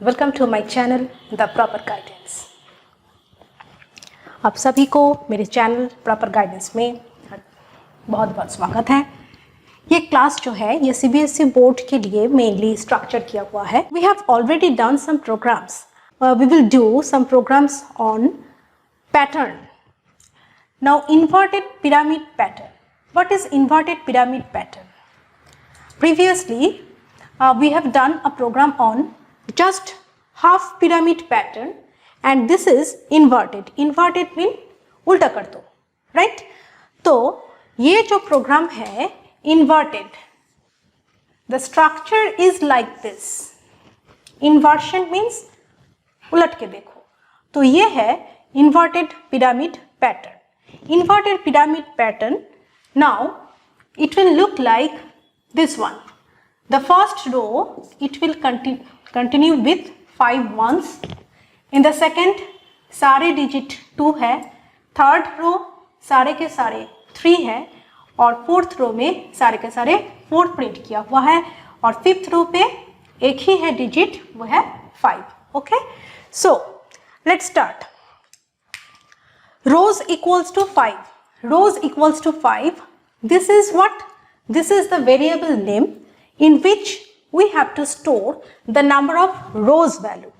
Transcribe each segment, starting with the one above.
Welcome to my channel the proper guidance. आप सभी को मेरे चैनल प्रॉपर गाइडेंस में बहुत बहुत स्वागत है। ये क्लास जो है ये सीबीएसई बोर्ड के लिए मेनली स्ट्रक्चर किया हुआ है। We have already done some programs, we will do some programs on pattern. Now inverted pyramid pattern. What is inverted pyramid pattern? Previously we have done a program on just half pyramid pattern and this is inverted. Inverted mean उल्टा कर दो, right? तो ये जो programme है inverted, the structure is like this. Inversion means उलट के देखो, तो ये है inverted pyramid pattern. Inverted pyramid pattern, now it will look like this one. The first row it will continue with 5 ones. In the second सारे digit 2 है, third row सारे के सारे 3 है और fourth row में सारे के सारे 4 प्रिंट किया हुआ है और fifth row पे एक ही है digit, वो है 5. Okay, so let's start. Rows equals to 5. Rows equals to 5. This is what? This is the variable name in which we have to store the number of rows value.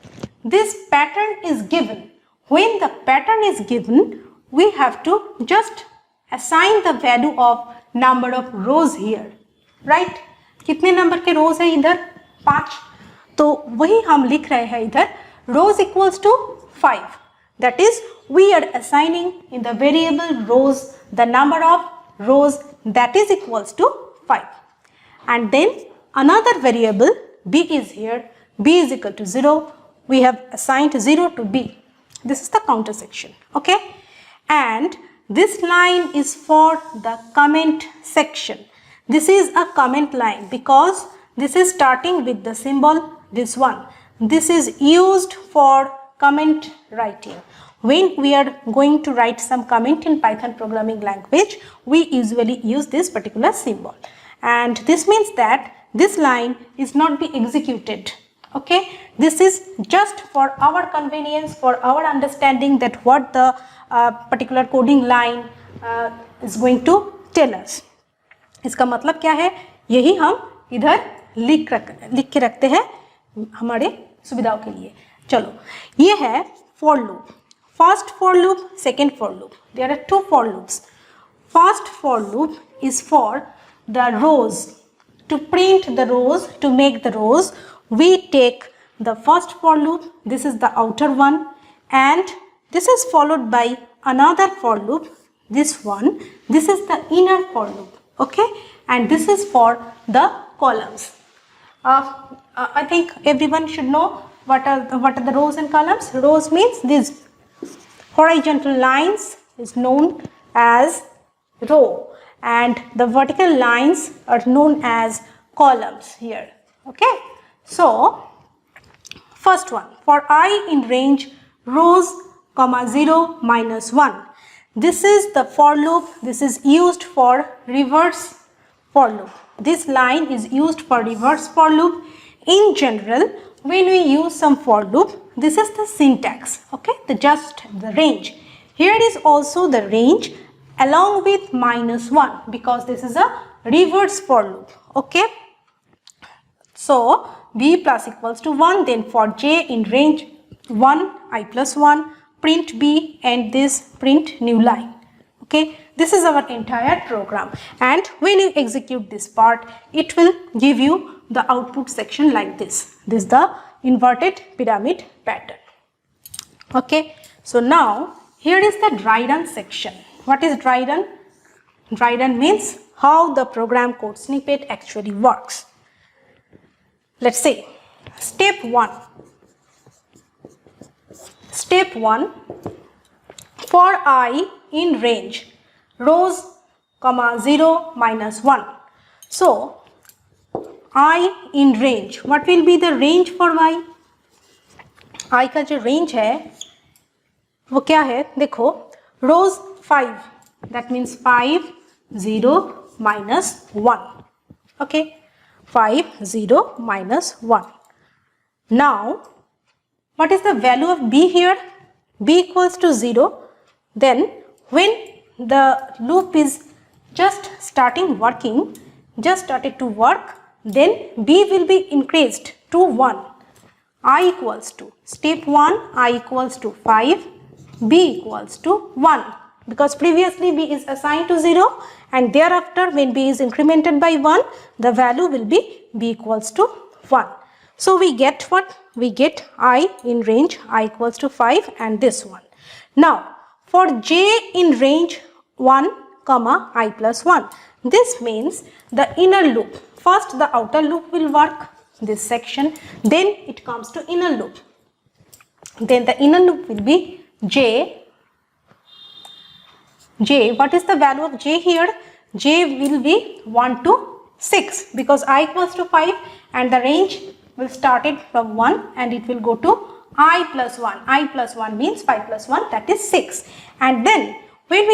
This pattern is given. When the pattern is given, we have to just assign the value of number of rows here. Right? कितने number के rows है इधर? 5. तो वही हम लिख रहे हैं इधर rows equals to 5. That is, we are assigning in the variable rows the number of rows that is equals to 5. And then another variable b is here, b is equal to 0. We have assigned 0 to b. This is the counter section. Okay, and this line is for the comment section. This is a comment line because this is starting with the symbol, this one. This is used for comment writing. When we are going to write some comment in Python programming language, we usually use this particular symbol, and this means that this line is not be executed. Okay, this is just for our convenience, for our understanding that what the particular coding line is going to tell us. इसका मतलब क्या है, यही हम इधर लिख के रखते हैं हमारे सुविधाओं के लिए. चलो, ये है for loop. First for loop, second for loop. There are two for loops. First for loop is for the rows. To print the rows, to make the rows, we take the first for loop. This is the outer one, and this is followed by another for loop. This one. This is the inner for loop. Okay, and this is for the columns. I think everyone should know what are the rows and columns. Rows means these horizontal lines is known as row and the vertical lines are known as columns here. Okay, so first one, for I in range rows comma 0 minus 1. This is the for loop. This is used for reverse for loop. This line is used for reverse for loop. In general, when we use some for loop, this is the syntax. Okay, the range. Here is also the range along with minus 1 because this is a reverse for loop. Okay, so b plus equals to 1, then for j in range 1 I plus 1, print b and this print new line. Okay, this is our entire program, and when you execute this part, it will give you the output section like this. This is the inverted pyramid pattern. Okay, so now here is the dry run section. What is dry run? Dry run means how the program code snippet actually works. Let's say step 1. Step 1, for I in range rows comma 0 minus 1. So I in range, what will be the range for y? I का जो range है वो क्या है, देखो rows 5, that means 5 0 minus 1. Okay, 5 0 minus 1. Now what is the value of b here? B equals to 0. Then when the loop is just started to work, then b will be increased to 1. I equals to, step 1, I equals to 5, b equals to 1, because previously b is assigned to 0, and thereafter when b is incremented by 1, the value will be b equals to 1. So we get what? We get I in range I equals to 5 and this one. Now for j in range 1 comma I plus 1, this means the inner loop. First the outer loop will work, this section, then it comes to inner loop. Then the inner loop will be j. What is the value of j here? J will be 1 to 6, because I equals to 5 and the range will start it from 1 and it will go to I plus 1. I plus 1 means 5 plus 1, that is 6. And then when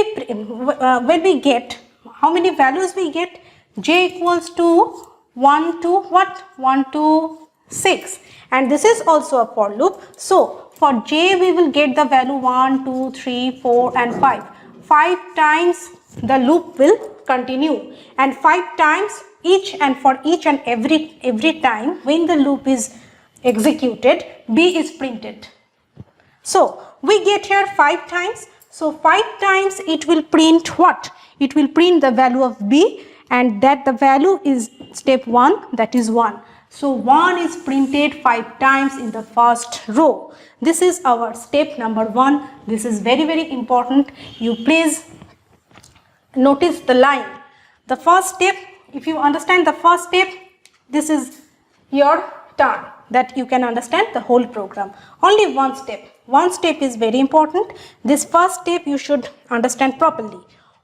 we get, how many values we get? J equals to 1 to what? 1 to 6. And this is also a for loop. So for j we will get the value 1, 2, 3, 4 and 5. 5 times the loop will continue, and 5 times each and every time when the loop is executed, b is printed. So we get here 5 times. So 5 times it will print what? It will print the value of b, and that the value is step 1, that is 1. So 1 is printed 5 times in the first row. This is our step number 1. This is very, very important. You please notice the line. The first step, if you understand the first step, this is your turn, that you can understand the whole program. Only one step. One step is very important. This first step you should understand properly.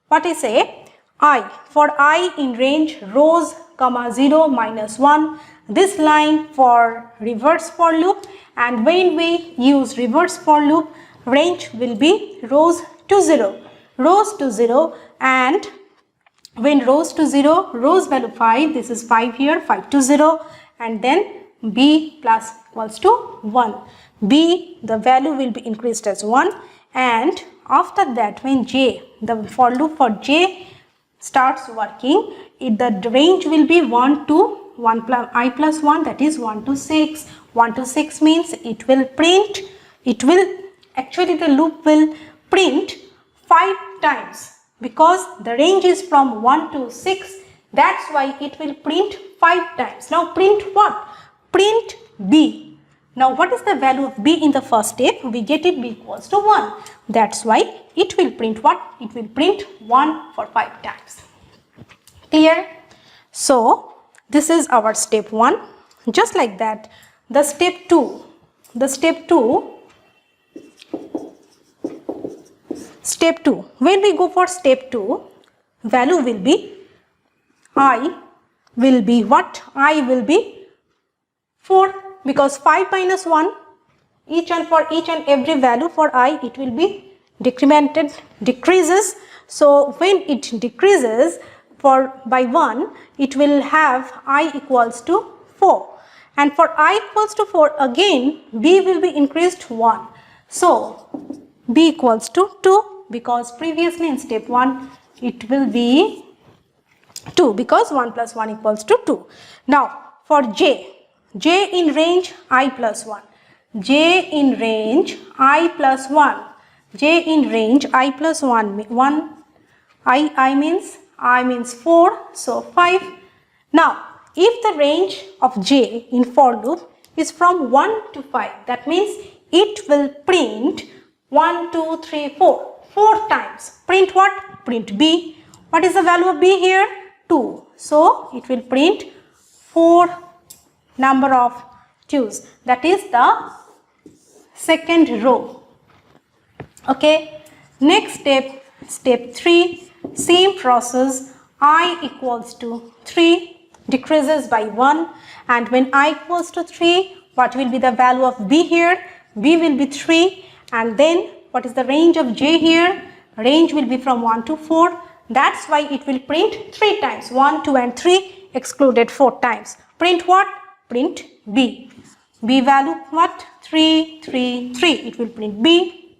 What I say? I, for I in range rows comma 0 minus 1, this line for reverse for loop, and when we use reverse for loop, range will be rows to 0. Rows to 0, and when rows to 0, rows value 5, this is 5 here, 5 to 0, and then b plus equals to 1. B, the value will be increased as 1, and after that when j, the for loop for j starts working, the range will be 1 to 1 plus I plus 1, that is 1 to 6. 1 to 6 means it will print, actually the loop will print 5 times, because the range is from 1 to 6, that's why it will print 5 times. Now print what? Print b. Now what is the value of b in the first step? We get it, b equals to 1. That's why it will print what? It will print 1 for 5 times. Clear? So this is our step 1. Just like that, the step 2. Step 2. When we go for step 2, value will be I will be what? I will be 4, because 5 minus 1, for each and every value for I, it will be decremented, decreases. So when it decreases by 1, it will have I equals to 4. And for I equals to 4, again b will be increased 1. So b equals to 2, because previously in step 1 it will be 2, because 1 plus 1 equals to 2. Now for j in range I plus 1. J in range I plus 1. J in range I plus 1. I means 4, so 5. Now if the range of j in for loop is from 1 to 5, that means it will print 1, 2, 3, 4. 4 times. Print what? Print b. What is the value of b here? 2. So it will print 4 number of 2's. That is the second row. Okay. Next step, step 3. Same process. I equals to 3 decreases by 1, and when I equals to 3, what will be the value of b here? B will be 3, and then what is the range of j here? Range will be from 1 to 4. That's why it will print 3 times. 1, 2 and 3 excluded 4 times. Print what? Print b. B value what? 3, 3, 3. It will print B.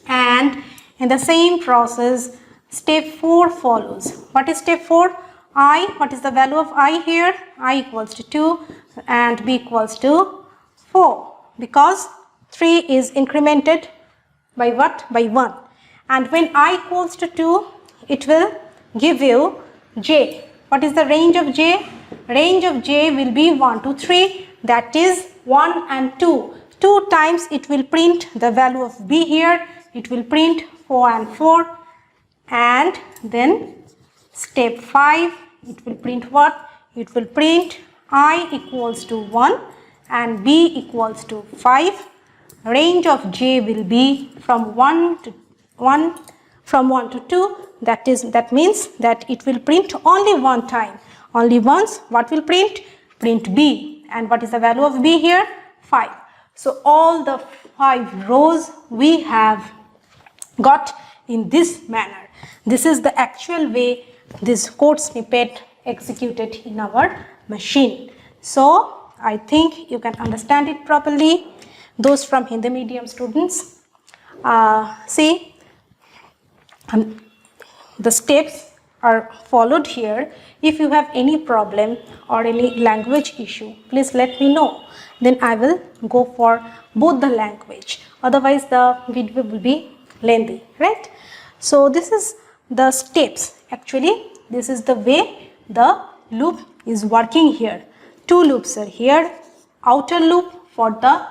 And in the same process, step 4 follows. What is step 4? I, what is the value of I here? I equals to 2 and B equals to 4, because 3 is incremented by what? By 1. And when I equals to 2, it will give you J. What is the range of J? Range of J will be 1, 2, 3. That is 1 and 2. 2 times it will print the value of B here. It will print 4 and 4. And then step 5, it will print what? It will print I equals to 1 and B equals to 5. Range of J will be from 1 to 2. That means that it will print only one time. Only once. What will print? Print B. And what is the value of B here? 5. So all the 5 rows we have got in this manner. This is the actual way this code snippet executed in our machine. So I think you can understand it properly. Those from Hindi medium students, see, the steps are followed here. If you have any problem or any language issue, please let me know. Then I will go for both the language. Otherwise, the video will be lengthy, right? So this is the steps. Actually, this is the way the loop is working here. 2 loops are here. Outer loop for the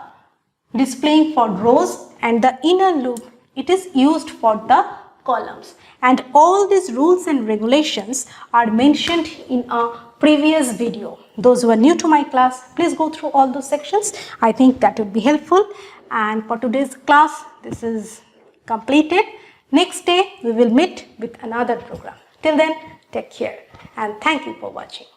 displaying for rows, and the inner loop, it is used for the columns. And all these rules and regulations are mentioned in a previous video. Those who are new to my class, please go through all those sections. I think that would be helpful. And for today's class, this is completed. Next day, we will meet with another program. Till then, take care and thank you for watching.